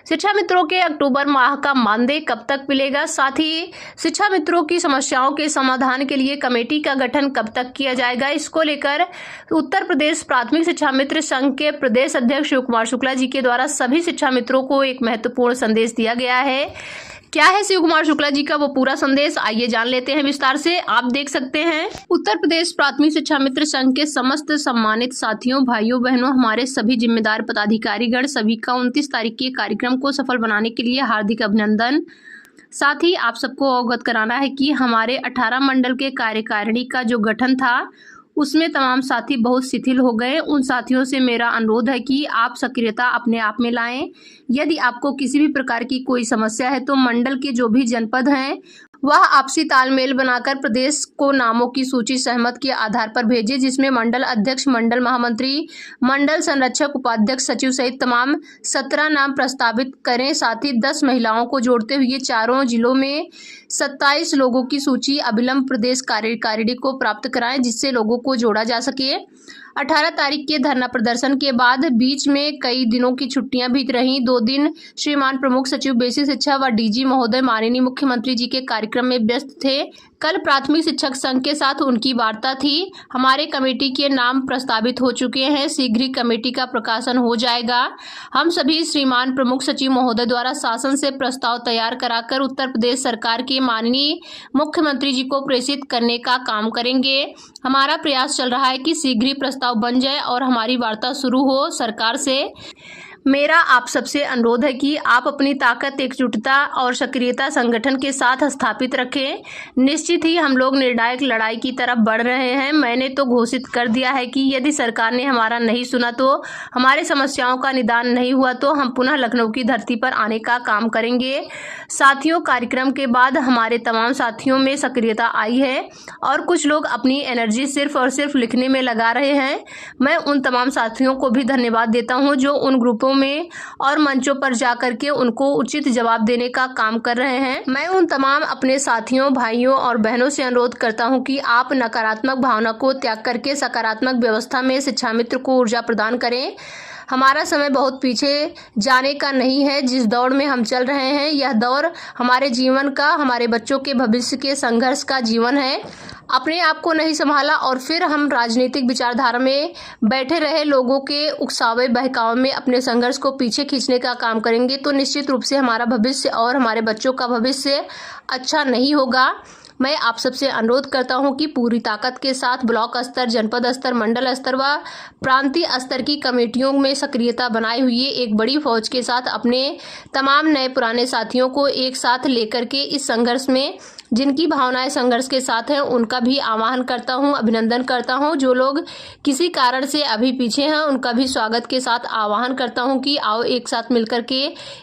शिक्षा मित्रों के अक्टूबर माह का मानदेय कब तक मिलेगा, साथ ही शिक्षा मित्रों की समस्याओं के समाधान के लिए कमेटी का गठन कब तक किया जाएगा। इसको लेकर उत्तर प्रदेश प्राथमिक शिक्षा मित्र संघ के प्रदेश अध्यक्ष शिव कुमार शुक्ला जी के द्वारा सभी शिक्षा मित्रों को एक महत्वपूर्ण संदेश दिया गया है। क्या है शिव कुमार शुक्ला जी का वो पूरा संदेश, आइए जान लेते हैं विस्तार से। आप देख सकते हैं, उत्तर प्रदेश प्राथमिक शिक्षा मित्र संघ के समस्त सम्मानित साथियों, भाइयों बहनों, हमारे सभी जिम्मेदार पदाधिकारीगण सभी का 29 तारीख के कार्यक्रम को सफल बनाने के लिए हार्दिक अभिनंदन। साथ ही आप सबको अवगत कराना है कि हमारे 18 मंडल के कार्यकारिणी का जो गठन था उसमें तमाम साथी बहुत शिथिल हो गए। उन साथियों से मेरा अनुरोध है कि आप सक्रियता अपने आप में लाएं। यदि आपको किसी भी प्रकार की कोई समस्या है तो मंडल के जो भी जनपद हैं वह आपसी तालमेल बनाकर प्रदेश को नामों की सूची सहमत के आधार पर भेजे, जिसमें मंडल अध्यक्ष, मंडल महामंत्री, मंडल संरक्षक, उपाध्यक्ष, सचिव सहित तमाम 17 नाम प्रस्तावित करें। साथ ही 10 महिलाओं को जोड़ते हुए चारों जिलों में 27 लोगों की सूची अविलंब प्रदेश कार्यकारिणी को प्राप्त कराएं, जिससे लोगों को जोड़ा जा सके। 18 तारीख के धरना प्रदर्शन के बाद बीच में कई दिनों की छुट्टियां भी रहीं। 2 दिन श्रीमान प्रमुख सचिव बेसिक शिक्षा व डीजी महोदय माननीय मुख्यमंत्री जी के कार्यक्रम में व्यस्त थे। कल प्राथमिक शिक्षक संघ के साथ उनकी वार्ता थी। हमारे कमेटी के नाम प्रस्तावित हो चुके हैं, शीघ्र ही कमेटी का प्रकाशन हो जाएगा। हम सभी श्रीमान प्रमुख सचिव महोदय द्वारा शासन से प्रस्ताव तैयार कराकर उत्तर प्रदेश सरकार के माननीय मुख्यमंत्री जी को प्रेषित करने का काम करेंगे। हमारा प्रयास चल रहा है कि शीघ्र ही प्रस्ताव बन जाए और हमारी वार्ता शुरू हो सरकार से। मेरा आप सबसे अनुरोध है कि आप अपनी ताकत, एकजुटता और सक्रियता संगठन के साथ स्थापित रखें। निश्चित ही हम लोग निर्णायक लड़ाई की तरफ बढ़ रहे हैं। मैंने तो घोषित कर दिया है कि यदि सरकार ने हमारा नहीं सुना, तो हमारे समस्याओं का निदान नहीं हुआ, तो हम पुनः लखनऊ की धरती पर आने का काम करेंगे। साथियों, कार्यक्रम के बाद हमारे तमाम साथियों में सक्रियता आई है और कुछ लोग अपनी एनर्जी सिर्फ और सिर्फ लिखने में लगा रहे हैं। मैं उन तमाम साथियों को भी धन्यवाद देता हूं जो उन ग्रुपों में और मंचों पर जाकर के उनको उचित जवाब देने का काम कर रहे हैं। मैं उन तमाम अपने साथियों, भाइयों और बहनों से अनुरोध करता हूं कि आप नकारात्मक भावना को त्याग करके सकारात्मक व्यवस्था में शिक्षा मित्र को ऊर्जा प्रदान करें। हमारा समय बहुत पीछे जाने का नहीं है। जिस दौड़ में हम चल रहे हैं, यह दौर हमारे जीवन का, हमारे बच्चों के भविष्य के संघर्ष का जीवन है। अपने आप को नहीं संभाला और फिर हम राजनीतिक विचारधारा में बैठे रहे लोगों के उकसावे बहकावे में अपने संघर्ष को पीछे खींचने का काम करेंगे तो निश्चित रूप से हमारा भविष्य और हमारे बच्चों का भविष्य अच्छा नहीं होगा। मैं आप सबसे अनुरोध करता हूं कि पूरी ताकत के साथ ब्लॉक स्तर, जनपद स्तर, मंडल स्तर व प्रांतीय स्तर की कमेटियों में सक्रियता बनाए हुए एक बड़ी फौज के साथ अपने तमाम नए पुराने साथियों को एक साथ लेकर के इस संघर्ष में जिनकी भावनाएं संघर्ष के साथ हैं उनका भी आह्वान करता हूं, अभिनंदन करता हूं। जो लोग किसी कारण से अभी पीछे हैं उनका भी स्वागत के साथ आह्वान करता हूं कि आओ एक साथ मिलकर के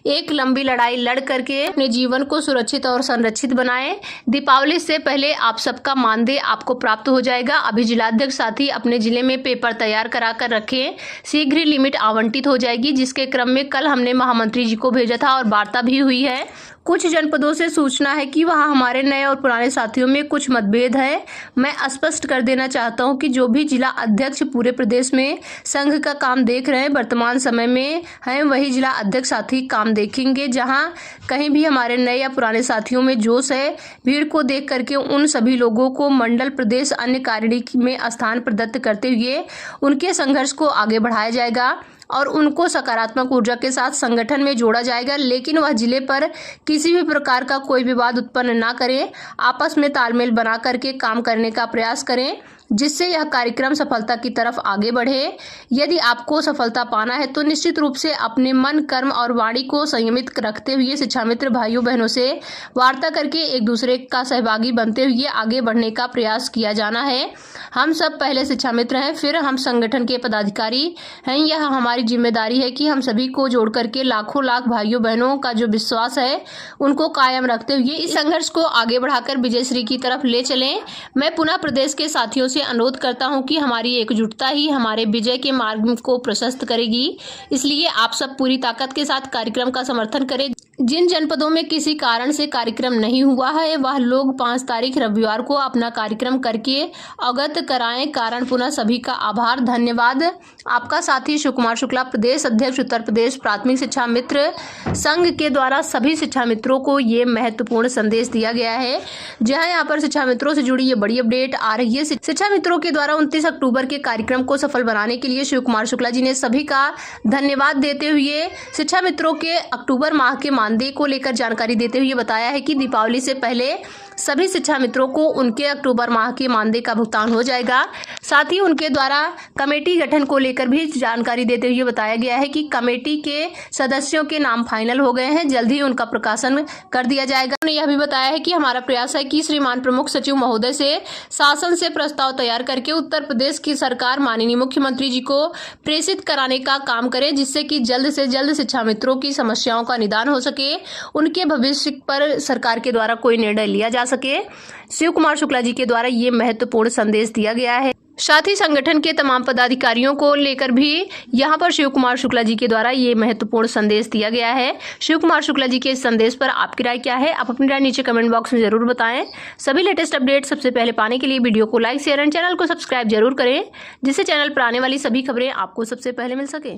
एक लंबी लड़ाई लड़ करके अपने जीवन को सुरक्षित और संरक्षित बनाएं। दीपावली से पहले आप सबका मानदेय आपको प्राप्त हो जाएगा। अभी जिलाध्यक्ष साथी अपने जिले में पेपर तैयार करा कर रखें, शीघ्र ही लिमिट आवंटित हो जाएगी, जिसके क्रम में कल हमने महामंत्री जी को भेजा था और वार्ता भी हुई है। कुछ जनपदों से सूचना है कि वहां हमारे नए और पुराने साथियों में कुछ मतभेद है। मैं स्पष्ट कर देना चाहता हूं कि जो भी जिला अध्यक्ष पूरे प्रदेश में संघ का काम देख रहे हैं, वर्तमान समय में हैं, वही जिला अध्यक्ष साथी काम देखेंगे। जहां कहीं भी हमारे नए या पुराने साथियों में जोश है, भीड़ को देख करके उन सभी लोगों को मंडल, प्रदेश, अन्य कारिणी में स्थान प्रदत्त करते हुए उनके संघर्ष को आगे बढ़ाया जाएगा और उनको सकारात्मक ऊर्जा के साथ संगठन में जोड़ा जाएगा। लेकिन वह जिले पर किसी भी प्रकार का कोई विवाद उत्पन्न ना करें, आपस में तालमेल बना करके काम करने का प्रयास करें, जिससे यह कार्यक्रम सफलता की तरफ आगे बढ़े। यदि आपको सफलता पाना है तो निश्चित रूप से अपने मन, कर्म और वाणी को संयमित रखते हुए शिक्षा मित्र भाइयों बहनों से वार्ता करके एक दूसरे का सहभागी बनते हुए आगे बढ़ने का प्रयास किया जाना है। हम सब पहले शिक्षा मित्र हैं, फिर हम संगठन के पदाधिकारी हैं। यह हमारी जिम्मेदारी है कि हम सभी को जोड़ करके लाखों लाख भाइयों बहनों का जो विश्वास है उनको कायम रखते हुए इस संघर्ष को आगे बढ़ाकर विजयश्री की तरफ ले चलें। मैं पुनः प्रदेश के साथियों से अनुरोध करता हूं कि हमारी एकजुटता ही हमारे विजय के मार्ग को प्रशस्त करेगी। इसलिए आप सब पूरी ताकत के साथ कार्यक्रम का समर्थन करें। जिन जनपदों में किसी कारण से कार्यक्रम नहीं हुआ है वह लोग 5 तारीख रविवार को अपना कार्यक्रम करके अवगत कराएं। कारण पुनः सभी का आभार, धन्यवाद। आपका साथी शिव कुमार शुक्ला, प्रदेश अध्यक्ष उत्तर प्रदेश प्राथमिक शिक्षा मित्र संघ के द्वारा सभी शिक्षा मित्रों को ये महत्वपूर्ण संदेश दिया गया है। जहां यहाँ पर शिक्षा मित्रों से जुड़ी ये बड़ी अपडेट आ रही है। शिक्षा मित्रों के द्वारा 29 अक्टूबर के कार्यक्रम को सफल बनाने के लिए शिव कुमार शुक्ला जी ने सभी का धन्यवाद देते हुए शिक्षा मित्रों के अक्टूबर माह के मानदेय को लेकर जानकारी देते हुए बताया है कि दीपावली से पहले सभी शिक्षा मित्रों को उनके अक्टूबर माह के मानदेय का भुगतान हो जाएगा। साथ ही उनके द्वारा कमेटी गठन को लेकर भी जानकारी देते हुए बताया गया है कि कमेटी के सदस्यों के नाम फाइनल हो गए हैं, जल्द ही उनका प्रकाशन कर दिया जाएगा। उन्होंने यह भी बताया है कि हमारा प्रयास है कि श्रीमान प्रमुख सचिव महोदय से शासन से प्रस्ताव तैयार करके उत्तर प्रदेश की सरकार माननीय मुख्यमंत्री जी को प्रेषित कराने का काम करे, जिससे कि जल्द से जल्द शिक्षा मित्रों की समस्याओं का निदान हो सके, उनके भविष्य पर सरकार के द्वारा कोई निर्णय लिया जा सके। शिव कुमार शुक्ला जी के द्वारा ये महत्वपूर्ण संदेश दिया गया है। साथ ही संगठन के तमाम पदाधिकारियों को लेकर भी यहाँ पर शिव कुमार शुक्ला जी के द्वारा ये महत्वपूर्ण संदेश दिया गया है। शिव कुमार शुक्ला जी के इस संदेश पर आपकी राय क्या है? आप अपनी राय नीचे कमेंट बॉक्स में जरूर बताएं। सभी लेटेस्ट अपडेट सबसे पहले पाने के लिए वीडियो को लाइक, शेयर एंड चैनल को सब्सक्राइब जरूर करें, जिससे चैनल पर आने वाली सभी खबरें आपको सबसे पहले मिल सके।